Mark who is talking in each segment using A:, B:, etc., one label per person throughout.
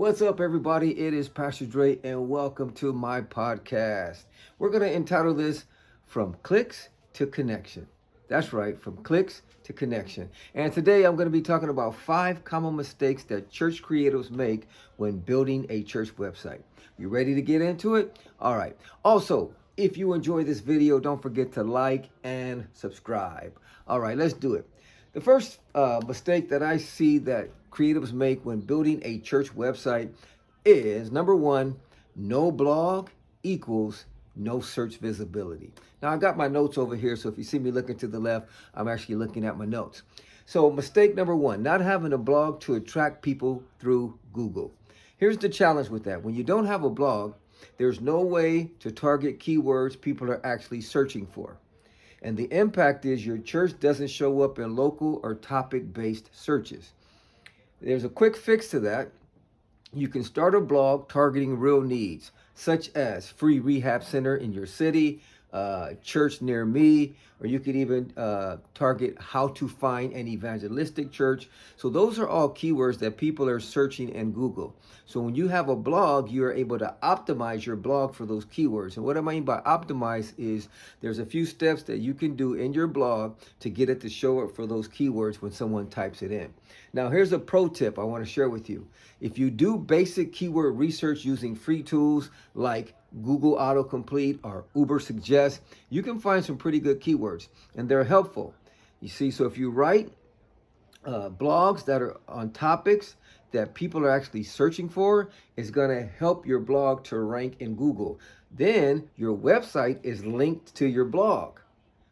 A: What's up, everybody? It is Pastor Dre, and welcome to my podcast. We're going to entitle this From Clicks to Connection. That's right, from clicks to connection. And today I'm going to be talking about 5 common mistakes that church creatives make when building a church website. You ready to get into it? All right. Also, if you enjoy this video, don't forget to like and subscribe. All right, let's do it. The first mistake that I see that creatives make when building a church website is, number one, no blog equals no search visibility. Now, I got my notes over here, so if you see me looking to the left, I'm actually looking at my notes. So mistake number one, not having a blog to attract people through Google. Here's the challenge with that. When you don't have a blog, there's no way to target keywords people are actually searching for. And the impact is your church doesn't show up in local or topic-based searches. There's a quick fix to that. You can start a blog targeting real needs, such as free rehab center in your city, church near me, or you could even target how to find an evangelistic church. So those are all keywords that people are searching in Google. So when you have a blog, you are able to optimize your blog for those keywords. And what I mean by optimize is there's a few steps that you can do in your blog to get it to show up for those keywords when someone types it in. Now, here's a pro tip I want to share with you. If you do basic keyword research using free tools like Google Autocomplete or Ubersuggest, you can find some pretty good keywords, and they're helpful. You see, so if you write blogs that are on topics that people are actually searching for, it's going to help your blog to rank in Google. Then your website is linked to your blog,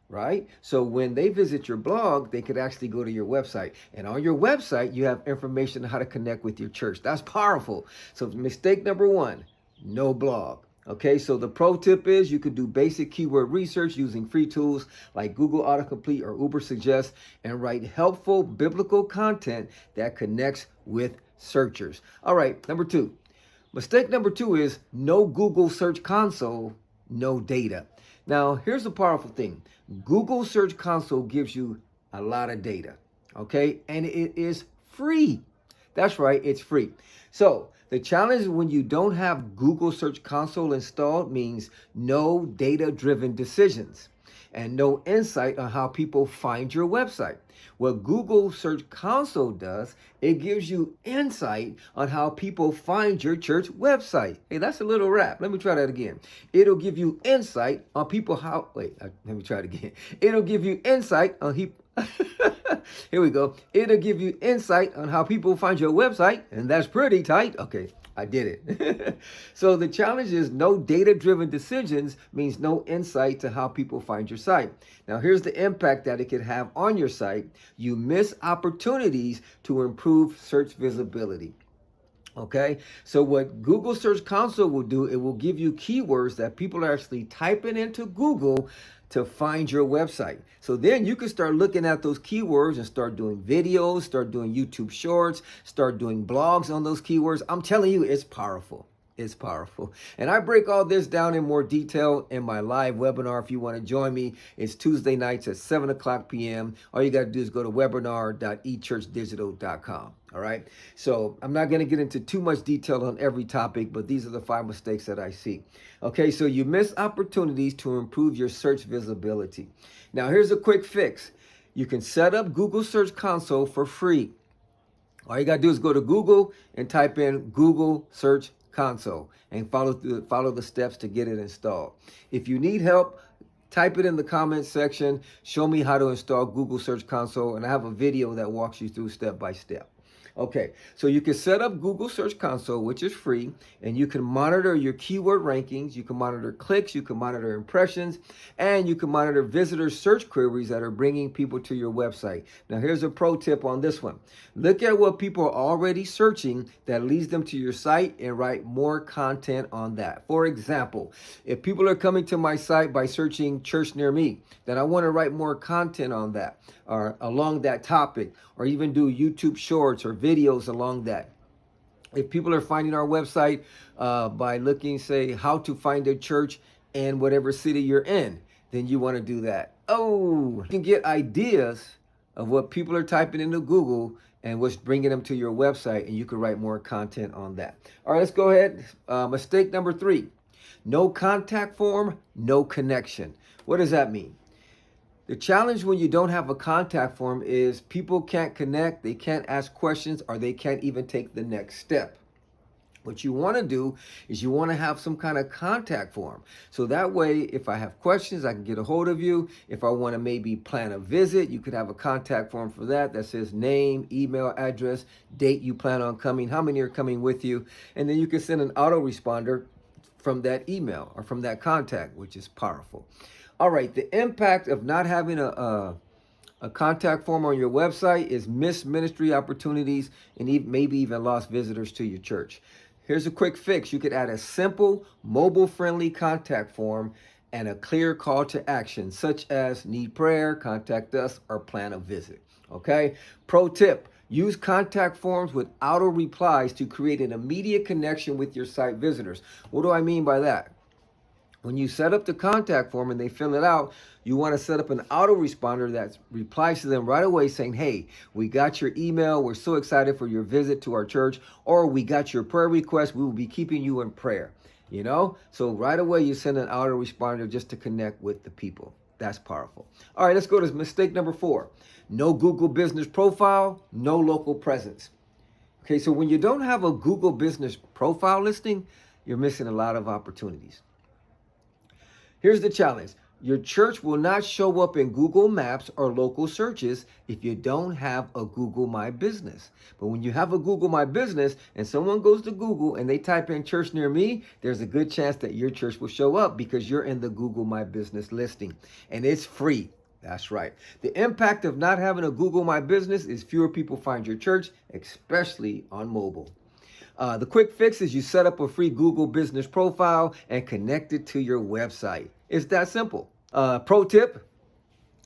A: right? So when they visit your blog, they could actually go to your website. And on your website, you have information on how to connect with your church. That's powerful. So mistake number one, no blog. Okay, so the pro tip is you could do basic keyword research using free tools like Google Autocomplete or Ubersuggest and write helpful biblical content that connects with searchers. All right, number two. Mistake number two is no Google Search Console, no data. Now, here's the powerful thing. Google Search Console gives you a lot of data, okay? And it is free. That's right, it's free. So the challenge when you don't have Google Search Console installed means no data-driven decisions and no insight on how people find your website. What Google Search Console does, it gives you insight on how people find your church website. Hey, that's a little rap. Let me try that again. It'll give you insight on people how, let me try it again. It'll give you insight on here we go. It'll give you insight on how people find your website, and that's pretty tight. Okay, I did it. So the challenge is no data-driven decisions means no insight to how people find your site. Now, here's the impact that it could have on your site. You miss opportunities to improve search visibility. Okay, so what Google Search Console will do, it will give you keywords that people are actually typing into Google to find your website. So then you can start looking at those keywords and start doing videos, start doing YouTube shorts, start doing blogs on those keywords. I'm telling you, it's powerful. It's powerful. And I break all this down in more detail in my live webinar. If you want to join me, it's Tuesday nights at 7 o'clock p.m. All you got to do is go to webinar.echurchdigital.com. All right. So I'm not going to get into too much detail on every topic, but these are the 5 mistakes that I see. Okay. So you miss opportunities to improve your search visibility. Now, here's a quick fix. You can set up Google Search Console for free. All you got to do is go to Google and type in Google Search Console and follow the steps to get it installed. If you need help, type it in the comments section. Show me how to install Google Search Console, and I have a video that walks you through step by step. Okay, so you can set up Google Search Console, which is free, and you can monitor your keyword rankings, you can monitor clicks, you can monitor impressions, and you can monitor visitor search queries that are bringing people to your website. Now, here's a pro tip on this one. Look at what people are already searching that leads them to your site and write more content on that. For example, if people are coming to my site by searching church near me, then I want to write more content on that or along that topic, or even do YouTube shorts or videos along that. If people are finding our website by looking, say, how to find a church in whatever city you're in, then you want to do that. Oh, you can get ideas of what people are typing into Google and what's bringing them to your website, and you can write more content on that. All right, let's go ahead. Mistake number 3, no contact form, no connection. What does that mean? The challenge when you don't have a contact form is people can't connect, they can't ask questions, or they can't even take the next step. What you want to do is you want to have some kind of contact form. So that way, if I have questions, I can get a hold of you. If I want to maybe plan a visit, you could have a contact form for that says name, email, address, date you plan on coming, how many are coming with you. And then you can send an autoresponder from that email or from that contact, which is powerful. All right, the impact of not having a contact form on your website is missed ministry opportunities and maybe even lost visitors to your church. Here's a quick fix. You could add a simple, mobile-friendly contact form and a clear call to action, such as need prayer, contact us, or plan a visit. Okay? Pro tip, use contact forms with auto replies to create an immediate connection with your site visitors. What do I mean by that? When you set up the contact form and they fill it out, you want to set up an autoresponder that replies to them right away saying, hey, we got your email. We're so excited for your visit to our church. Or we got your prayer request. We will be keeping you in prayer. You know, so right away you send an autoresponder just to connect with the people. That's powerful. All right, let's go to mistake number 4. No Google business profile, no local presence. Okay, so when you don't have a Google business profile listing, you're missing a lot of opportunities. Here's the challenge. Your church will not show up in Google Maps or local searches if you don't have a Google My Business. But when you have a Google My Business and someone goes to Google and they type in church near me, there's a good chance that your church will show up because you're in the Google My Business listing. And it's free. That's right. The impact of not having a Google My Business is fewer people find your church, especially on mobile. The quick fix is you set up a free Google business profile and connect it to your website. It's that simple. Pro tip,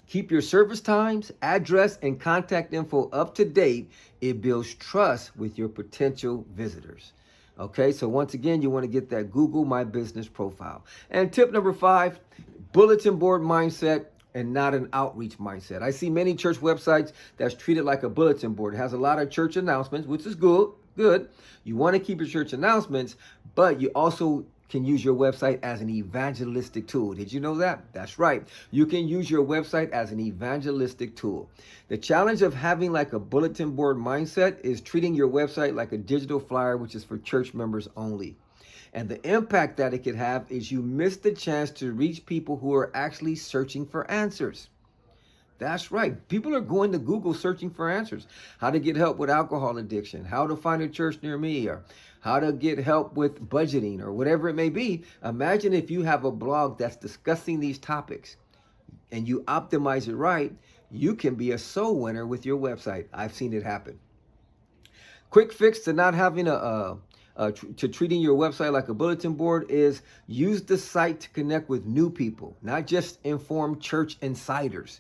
A: keep your service times, address, and contact info up to date. It builds trust with your potential visitors. Okay, so once again, you want to get that Google My Business profile. And tip number 5, bulletin board mindset and not an outreach mindset. I see many church websites that's treated like a bulletin board. It has a lot of church announcements, which is good. You want to keep your church announcements, but you also can use your website as an evangelistic tool. Did you know that? That's right. You can use your website as an evangelistic tool. The challenge of having like a bulletin board mindset is treating your website like a digital flyer, which is for church members only. And the impact that it could have is you miss the chance to reach people who are actually searching for answers. That's right. People are going to Google searching for answers. How to get help with alcohol addiction, how to find a church near me, or how to get help with budgeting, or whatever it may be. Imagine if you have a blog that's discussing these topics and you optimize it right, you can be a soul winner with your website. I've seen it happen. Quick fix to not having to treating your website like a bulletin board is use the site to connect with new people, not just informed church insiders.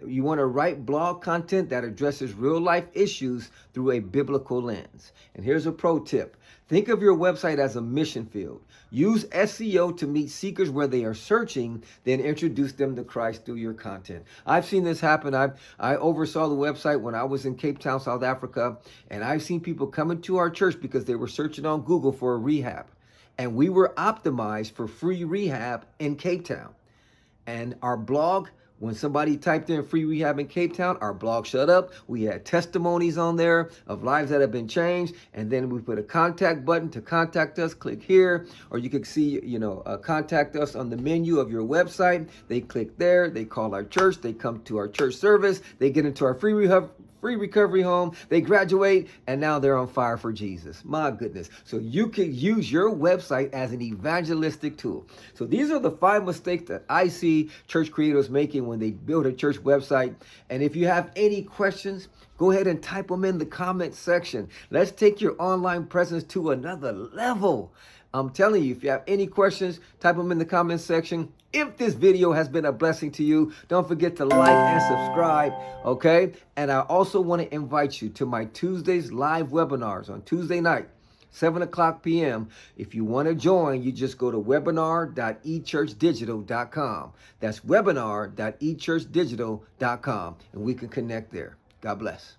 A: You want to write blog content that addresses real life issues through a biblical lens. And here's a pro tip. Think of your website as a mission field. Use SEO to meet seekers where they are searching, then introduce them to Christ through your content. I've seen this happen. I oversaw the website when I was in Cape Town, South Africa, and I've seen people coming to our church because they were searching on Google for a rehab. And we were optimized for free rehab in Cape Town. And our blog, when somebody typed in free rehab in Cape Town, our blog shut up. We had testimonies on there of lives that have been changed. And then we put a contact button to contact us. Click here. Or you can see, contact us on the menu of your website. They click there. They call our church. They come to our church service. They get into our free recovery home, they graduate, and now they're on fire for Jesus. My goodness. So you can use your website as an evangelistic tool. So these are the 5 mistakes that I see church creators making when they build a church website. And if you have any questions, go ahead and type them in the comment section. Let's take your online presence to another level. I'm telling you, if you have any questions, type them in the comment section. If this video has been a blessing to you, don't forget to like and subscribe, okay? And I also want to invite you to my Tuesdays live webinars on Tuesday night, 7 o'clock p.m. If you want to join, you just go to webinar.echurchdigital.com. That's webinar.echurchdigital.com, and we can connect there. God bless.